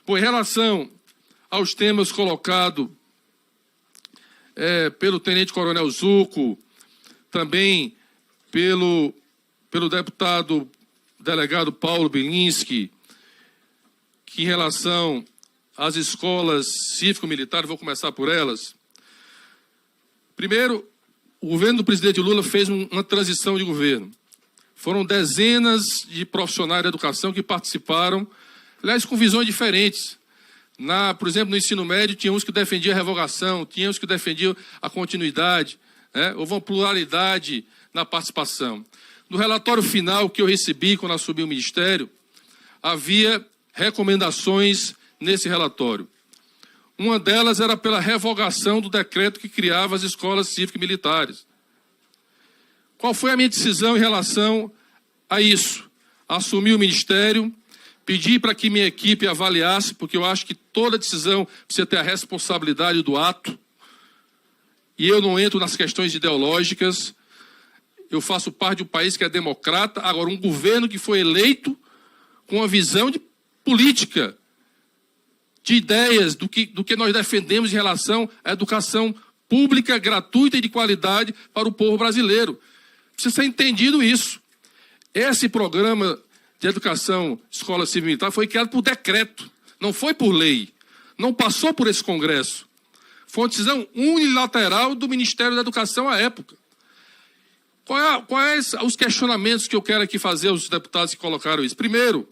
Em relação aos temas colocados pelo tenente-coronel Zuco, também pelo deputado delegado Paulo Bilinski, que em relação às escolas cívico-militares, vou começar por elas. Primeiro, o governo do presidente Lula fez uma transição de governo. Foram dezenas de profissionais da educação que participaram, aliás, com visões diferentes. Por exemplo, no ensino médio, tinha uns que defendiam a revogação, tinha uns que defendiam a continuidade, né? Houve uma pluralidade na participação. No relatório final que eu recebi quando assumi o Ministério, havia recomendações nesse relatório. Uma delas era pela revogação do decreto que criava as escolas cívico-militares. Qual foi a minha decisão em relação a isso? Assumi o Ministério, pedi para que minha equipe avaliasse, porque eu acho que toda decisão precisa ter a responsabilidade do ato, e eu não entro nas questões ideológicas. Eu faço parte de um país que é democrata, agora um governo que foi eleito com uma visão de política, de ideias do que nós defendemos em relação à educação pública, gratuita e de qualidade para o povo brasileiro. Precisa ser entendido isso. Esse programa de educação escola civil militar foi criado por decreto, não foi por lei, não passou por esse Congresso. Foi uma decisão unilateral do Ministério da Educação à época. Quais os questionamentos que eu quero aqui fazer aos deputados que colocaram isso? Primeiro,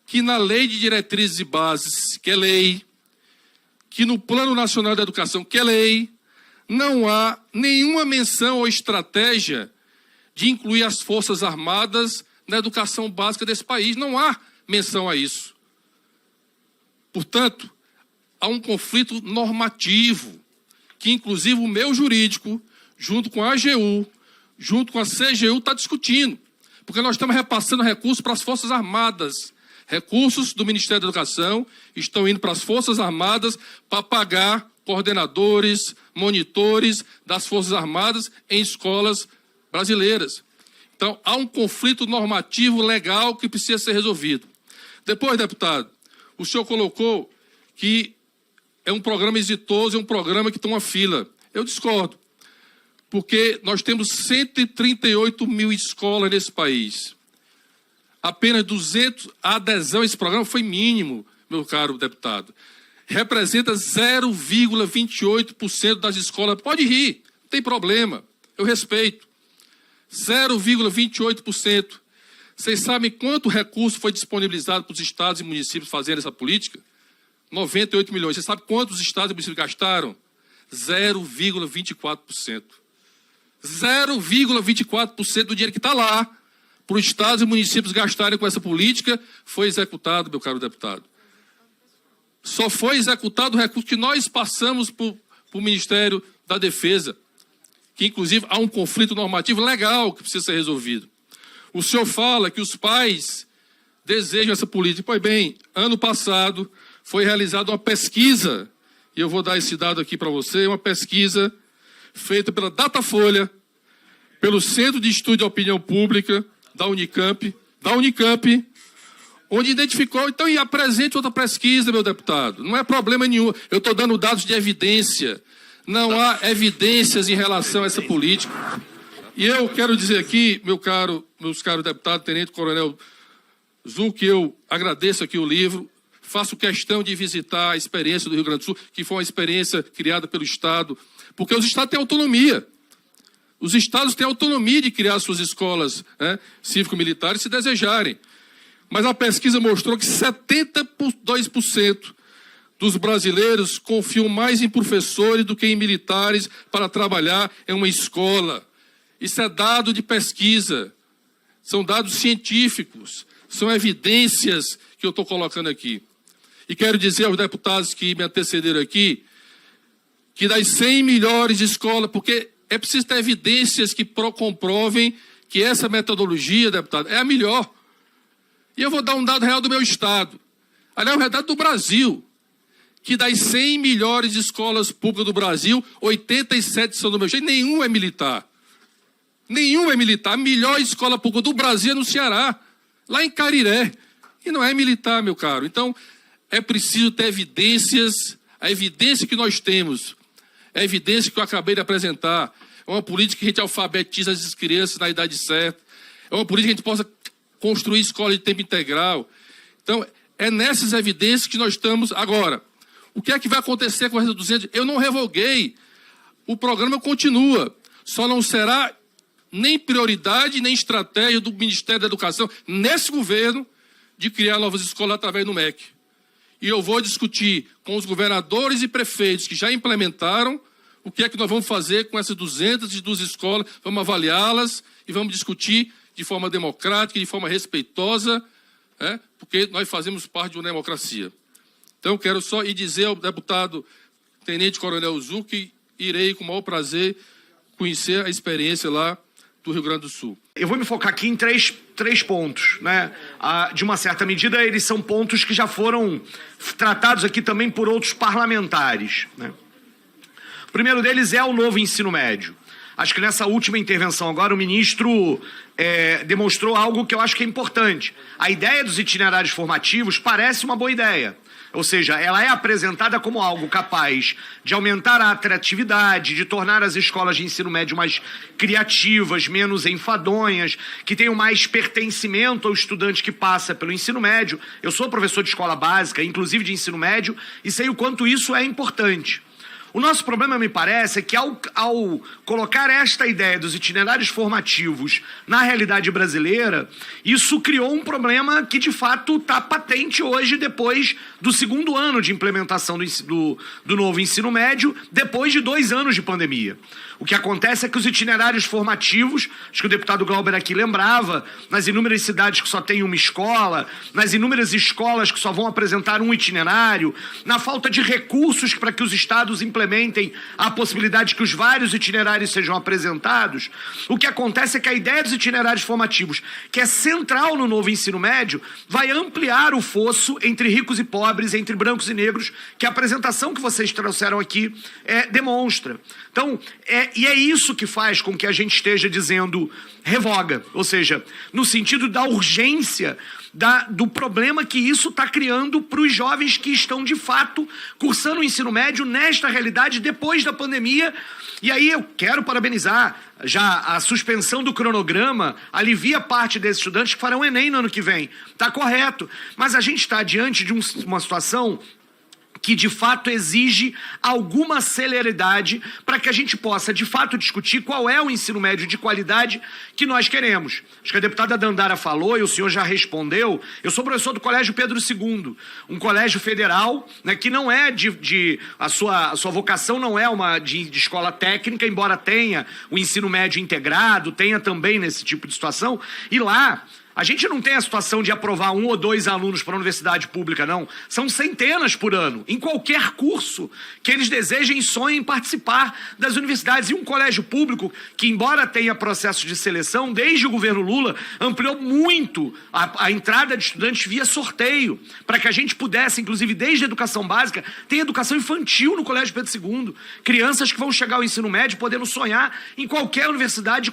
que na Lei de Diretrizes e Bases, que é lei, que no Plano Nacional da Educação, que é lei, não há nenhuma menção ou estratégia de incluir as Forças Armadas na educação básica desse país. Não há menção a isso. Portanto, há um conflito normativo, que inclusive o meu jurídico, junto com a AGU, junto com a CGU, está discutindo. Porque nós estamos repassando recursos para as Forças Armadas. Recursos do Ministério da Educação estão indo para as Forças Armadas para pagar coordenadores, monitores das Forças Armadas em escolas brasileiras. Então, há um conflito normativo legal que precisa ser resolvido. Depois, deputado, o senhor colocou que é um programa exitoso, é um programa que tem uma fila. Eu discordo, porque nós temos 138 mil escolas nesse país. Apenas 200, a adesão a esse programa foi mínimo, meu caro deputado. Representa 0,28% das escolas. Pode rir, não tem problema, eu respeito. 0,28%. Vocês sabem quanto recurso foi disponibilizado para os estados e municípios fazerem essa política? 98 milhões. Você sabe quantos estados e municípios gastaram? 0,24%. 0,24% do dinheiro que está lá para os estados e municípios gastarem com essa política foi executado, meu caro deputado. Só foi executado o recurso que nós passamos para o Ministério da Defesa, que inclusive há um conflito normativo legal que precisa ser resolvido. O senhor fala que os pais desejam essa política. Pois bem, ano passado foi realizada uma pesquisa, e eu vou dar esse dado aqui para você, uma pesquisa feita pela Datafolha, pelo Centro de Estudo de Opinião Pública da Unicamp, onde identificou, então, e apresente outra pesquisa, meu deputado. Não é problema nenhum. Eu estou dando dados de evidência. Não há evidências em relação a essa política. E eu quero dizer aqui, meus caros deputados, Tenente Coronel Zuco, que eu agradeço aqui o livro, faço questão de visitar a experiência do Rio Grande do Sul, que foi uma experiência criada pelo Estado, porque os Estados têm autonomia. Os Estados têm autonomia de criar suas escolas, né, cívico-militares, se desejarem. Mas a pesquisa mostrou que 72% dos brasileiros confiam mais em professores do que em militares para trabalhar em uma escola. Isso é dado de pesquisa, são dados científicos, são evidências que eu estou colocando aqui. E quero dizer aos deputados que me antecederam aqui, que das 100 melhores escolas, porque é preciso ter evidências que comprovem que essa metodologia, deputado, é a melhor. E eu vou dar um dado real do meu estado. Aliás, um dado do Brasil, que das 100 melhores escolas públicas do Brasil, 87 são do meu estado, nenhum é militar. Nenhum é militar. A melhor escola pública do Brasil é no Ceará, lá em Cariré. E não é militar, meu caro. Então, é preciso ter evidências. A evidência que nós temos, a evidência que eu acabei de apresentar, é uma política que a gente alfabetiza as crianças na idade certa, é uma política que a gente possa construir escola de tempo integral. Então, é nessas evidências que nós estamos agora. O que é que vai acontecer com essas 200? Eu não revoguei. O programa continua. Só não será nem prioridade, nem estratégia do Ministério da Educação, nesse governo, de criar novas escolas através do MEC. E eu vou discutir com os governadores e prefeitos que já implementaram o que é que nós vamos fazer com essas 202 escolas, vamos avaliá-las e vamos discutir de forma democrática, de forma respeitosa, porque nós fazemos parte de uma democracia. Então, quero só ir dizer ao deputado Tenente Coronel Zuc que irei, com o maior prazer, conhecer a experiência lá do Rio Grande do Sul. Eu vou me focar aqui em três pontos, né? De uma certa medida, eles são pontos que já foram tratados aqui também por outros parlamentares, né? O primeiro deles é o novo ensino médio. Acho que nessa última intervenção agora o ministro demonstrou algo que eu acho que é importante. A ideia dos itinerários formativos parece uma boa ideia. Ou seja, ela é apresentada como algo capaz de aumentar a atratividade, de tornar as escolas de ensino médio mais criativas, menos enfadonhas, que tenham mais pertencimento ao estudante que passa pelo ensino médio. Eu sou professor de escola básica, inclusive de ensino médio, e sei o quanto isso é importante. O nosso problema, me parece, é que ao colocar esta ideia dos itinerários formativos na realidade brasileira, isso criou um problema que, de fato, está patente hoje, depois do segundo ano de implementação do novo ensino médio, depois de 2 anos de pandemia. O que acontece é que os itinerários formativos, acho que o deputado Glauber aqui lembrava, nas inúmeras cidades que só tem uma escola, nas inúmeras escolas que só vão apresentar um itinerário, na falta de recursos para que os estados implementem a possibilidade que os vários itinerários sejam apresentados, o que acontece é que a ideia dos itinerários formativos, que é central no novo ensino médio, vai ampliar o fosso entre ricos e pobres, entre brancos e negros, que a apresentação que vocês trouxeram aqui demonstra. Então, e é isso que faz com que a gente esteja dizendo revoga, ou seja, no sentido da urgência, do problema que isso está criando para os jovens que estão, de fato, cursando o ensino médio nesta realidade depois da pandemia. E aí eu quero parabenizar, já a suspensão do cronograma alivia parte desses estudantes que farão Enem no ano que vem. Está correto, mas a gente está diante de uma situação que de fato exige alguma celeridade para que a gente possa de fato discutir qual é o ensino médio de qualidade que nós queremos. Acho que a deputada Dandara falou e o senhor já respondeu. Eu sou professor do Colégio Pedro II, um colégio federal, né, que não é a sua vocação não é uma de escola técnica, embora tenha o ensino médio integrado, tenha também nesse tipo de situação, e lá a gente não tem a situação de aprovar 1 ou 2 alunos para a universidade pública, não. São centenas por ano, em qualquer curso que eles desejem e sonhem participar das universidades. E um colégio público que, embora tenha processo de seleção, desde o governo Lula, ampliou muito a entrada de estudantes via sorteio, para que a gente pudesse, inclusive desde a educação básica, ter educação infantil no Colégio Pedro II. Crianças que vão chegar ao ensino médio podendo sonhar em qualquer universidade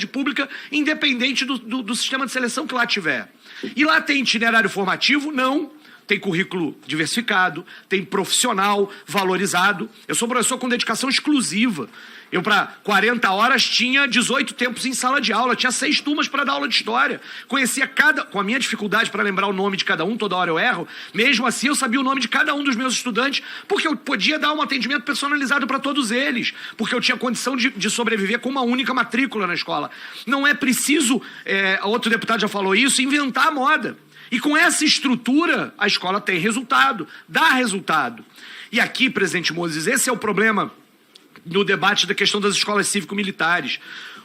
pública, independente do sistema de seleção que lá tiver. E lá tem itinerário formativo? Não. Tem currículo diversificado, tem profissional valorizado. Eu sou professor com dedicação exclusiva. Eu, para 40 horas, tinha 18 tempos em sala de aula, tinha 6 turmas para dar aula de história. Conhecia com a minha dificuldade para lembrar o nome de cada um, toda hora eu erro, mesmo assim eu sabia o nome de cada um dos meus estudantes, porque eu podia dar um atendimento personalizado para todos eles, porque eu tinha condição de sobreviver com uma única matrícula na escola. Não é preciso, outro deputado já falou isso, inventar a moda. E com essa estrutura, a escola tem resultado, dá resultado. E aqui, presidente Moses, esse é o problema no debate da questão das escolas cívico-militares.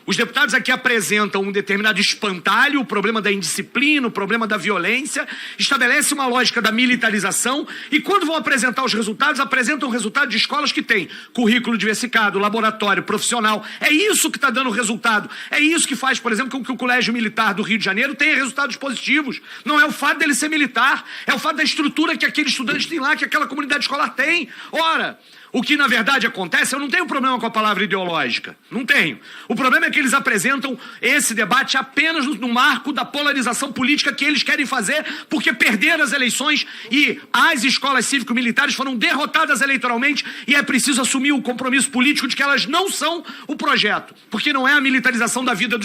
Os deputados aqui apresentam um determinado espantalho, o problema da indisciplina, o problema da violência, estabelece uma lógica da militarização e quando vão apresentar os resultados, apresentam o resultado de escolas que têm currículo diversificado, laboratório, profissional. É isso que está dando resultado. É isso que faz, por exemplo, com que o Colégio Militar do Rio de Janeiro tenha resultados positivos. Não é o fato dele ser militar, é o fato da estrutura que aquele estudante tem lá, que aquela comunidade escolar tem. Ora, o que na verdade acontece, eu não tenho problema com a palavra ideológica. Não tenho. O problema é que eles apresentam esse debate apenas no marco da polarização política que eles querem fazer, porque perderam as eleições e as escolas cívico-militares foram derrotadas eleitoralmente e é preciso assumir o compromisso político de que elas não são o projeto, porque não é a militarização da vida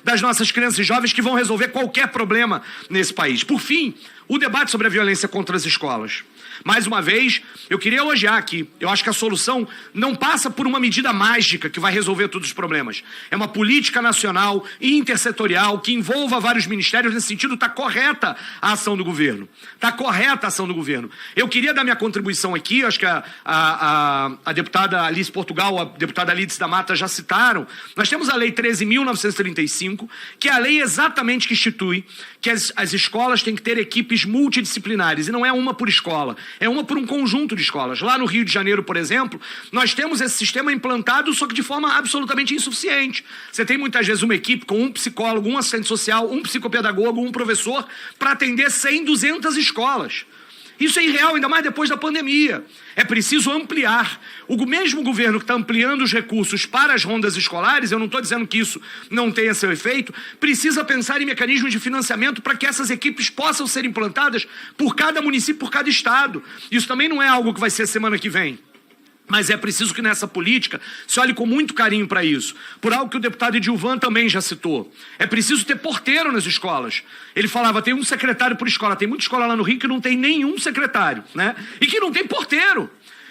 das nossas crianças e jovens que vão resolver qualquer problema nesse país. Por fim, o debate sobre a violência contra as escolas. Mais uma vez, eu queria elogiar aqui. Eu acho que a solução não passa por uma medida mágica que vai resolver todos os problemas. É uma política nacional e intersetorial que envolva vários ministérios. Nesse sentido, está correta a ação do governo. Está correta a ação do governo. Eu queria dar minha contribuição aqui. Acho que a deputada Alice Portugal, a deputada Alice da Mata já citaram. Nós temos a Lei 13.935, que é a lei exatamente que institui que as escolas têm que ter equipes multidisciplinares. E não é uma por escola. É uma por um conjunto de escolas. Lá no Rio de Janeiro, por exemplo, nós temos esse sistema implantado, só que de forma absolutamente insuficiente. Você tem muitas vezes uma equipe com um psicólogo, um assistente social, um psicopedagogo, um professor, para atender 100, 200 escolas. Isso é irreal, ainda mais depois da pandemia. É preciso ampliar. O mesmo governo que está ampliando os recursos para as rondas escolares, eu não estou dizendo que isso não tenha seu efeito, precisa pensar em mecanismos de financiamento para que essas equipes possam ser implantadas por cada município, por cada estado. Isso também não é algo que vai ser semana que vem. Mas é preciso que nessa política se olhe com muito carinho para isso. Por algo que o deputado Edilvan também já citou. É preciso ter porteiro nas escolas. Ele falava, tem um secretário por escola. Tem muita escola lá no Rio que não tem nenhum secretário, né? E que não tem porteiro.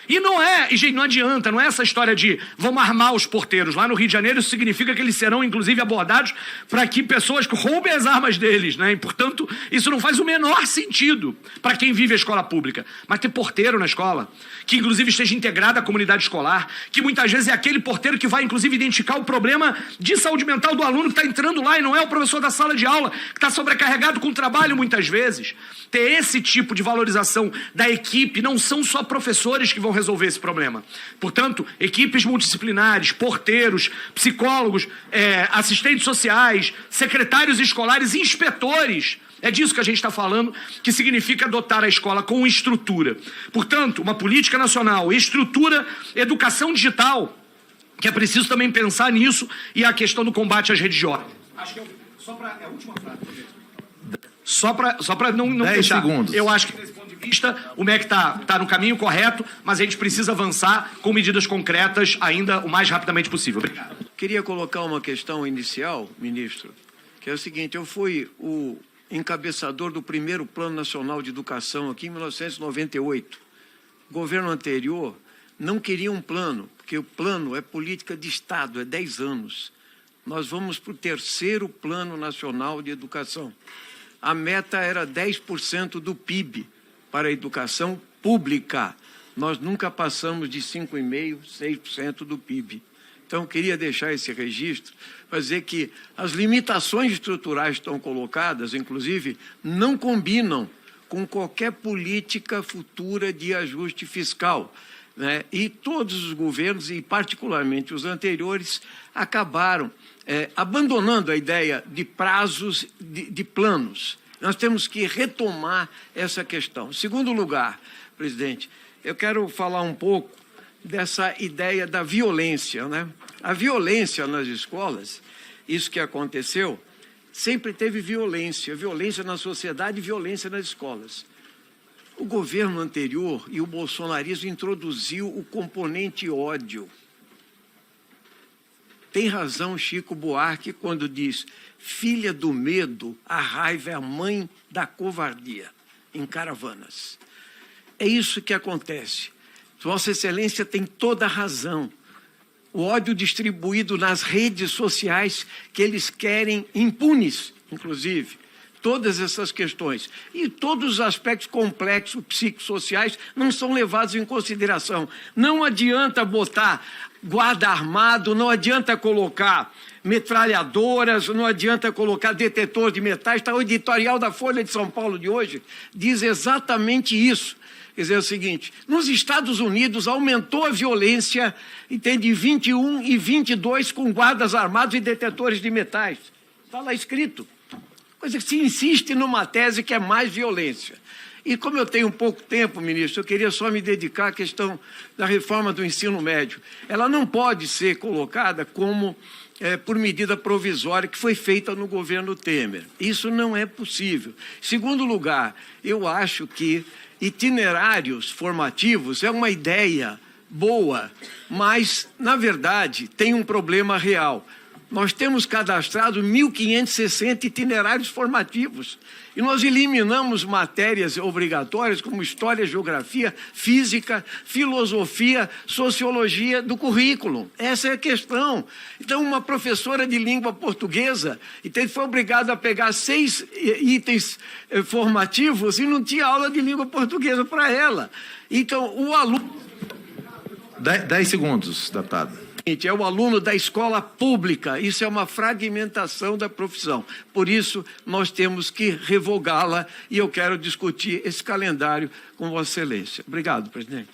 E não é, e gente, não adianta, não é essa história de vamos armar os porteiros. Lá no Rio de Janeiro isso significa que eles serão inclusive abordados para que pessoas roubem as armas deles, né? E, portanto, isso não faz o menor sentido para quem vive a escola pública. Mas ter porteiro na escola, que inclusive esteja integrado à comunidade escolar, que muitas vezes é aquele porteiro que vai inclusive identificar o problema de saúde mental do aluno que está entrando lá e não é o professor da sala de aula, que está sobrecarregado com o trabalho muitas vezes. Ter esse tipo de valorização da equipe, não são só professores que vão resolver esse problema. Portanto, equipes multidisciplinares, porteiros, psicólogos, assistentes sociais, secretários escolares, inspetores. É disso que a gente está falando, que significa dotar a escola com estrutura. Portanto, uma política nacional, estrutura, educação digital, que é preciso também pensar nisso, e a questão do combate às redes de ódio. Acho que é a última frase. Só para não 10 fechar. segundos. Eu acho que, desse ponto de vista, o MEC está no caminho correto, mas a gente precisa avançar com medidas concretas ainda o mais rapidamente possível. Obrigado. Queria colocar uma questão inicial, ministro, que é o seguinte: eu fui o encabeçador do primeiro Plano Nacional de Educação aqui em 1998. O governo anterior não queria um plano, porque o plano é política de Estado, é 10 anos. Nós vamos para o terceiro Plano Nacional de Educação. A meta era 10% do PIB para a educação pública. Nós nunca passamos de 5,5%, 6% do PIB. Então, eu queria deixar esse registro para dizer que as limitações estruturais que estão colocadas, inclusive, não combinam com qualquer política futura de ajuste fiscal, né? E todos os governos, e particularmente os anteriores, acabaram abandonando a ideia de prazos, de planos. Nós temos que retomar essa questão. Em segundo lugar, presidente, eu quero falar um pouco dessa ideia da violência, né? A violência nas escolas, isso que aconteceu, sempre teve violência na sociedade e violência nas escolas. O governo anterior e o bolsonarismo introduziu o componente ódio. Tem razão Chico Buarque quando diz: filha do medo, a raiva é a mãe da covardia, em Caravanas. É isso que acontece. Vossa Excelência tem toda a razão. O ódio distribuído nas redes sociais que eles querem impunes, inclusive. Todas essas questões. E todos os aspectos complexos psicossociais não são levados em consideração. Não adianta botar guarda armado, não adianta colocar metralhadoras, não adianta colocar detetor de metais. Tá, o editorial da Folha de São Paulo de hoje diz exatamente isso. Quer dizer, é o seguinte: nos Estados Unidos aumentou a violência de 21 e 22 com guardas armados e detetores de metais. Está lá escrito. Coisa que se insiste numa tese que é mais violência. E como eu tenho pouco tempo, ministro, eu queria só me dedicar à questão da reforma do ensino médio. Ela não pode ser colocada como por medida provisória que foi feita no governo Temer. Isso não é possível. Em segundo lugar, eu acho que itinerários formativos é uma ideia boa, mas, na verdade, tem um problema real. Nós temos cadastrado 1.560 itinerários formativos e nós eliminamos matérias obrigatórias como História, Geografia, Física, Filosofia, Sociologia do currículo. Essa é a questão. Então, uma professora de língua portuguesa foi obrigada a pegar 6 itens formativos e não tinha aula de língua portuguesa para ela. Então, o aluno... 10 segundos, deputado. É o aluno da escola pública. Isso é uma fragmentação da profissão. Por isso, nós temos que revogá-la e eu quero discutir esse calendário com Vossa Excelência. Obrigado, presidente.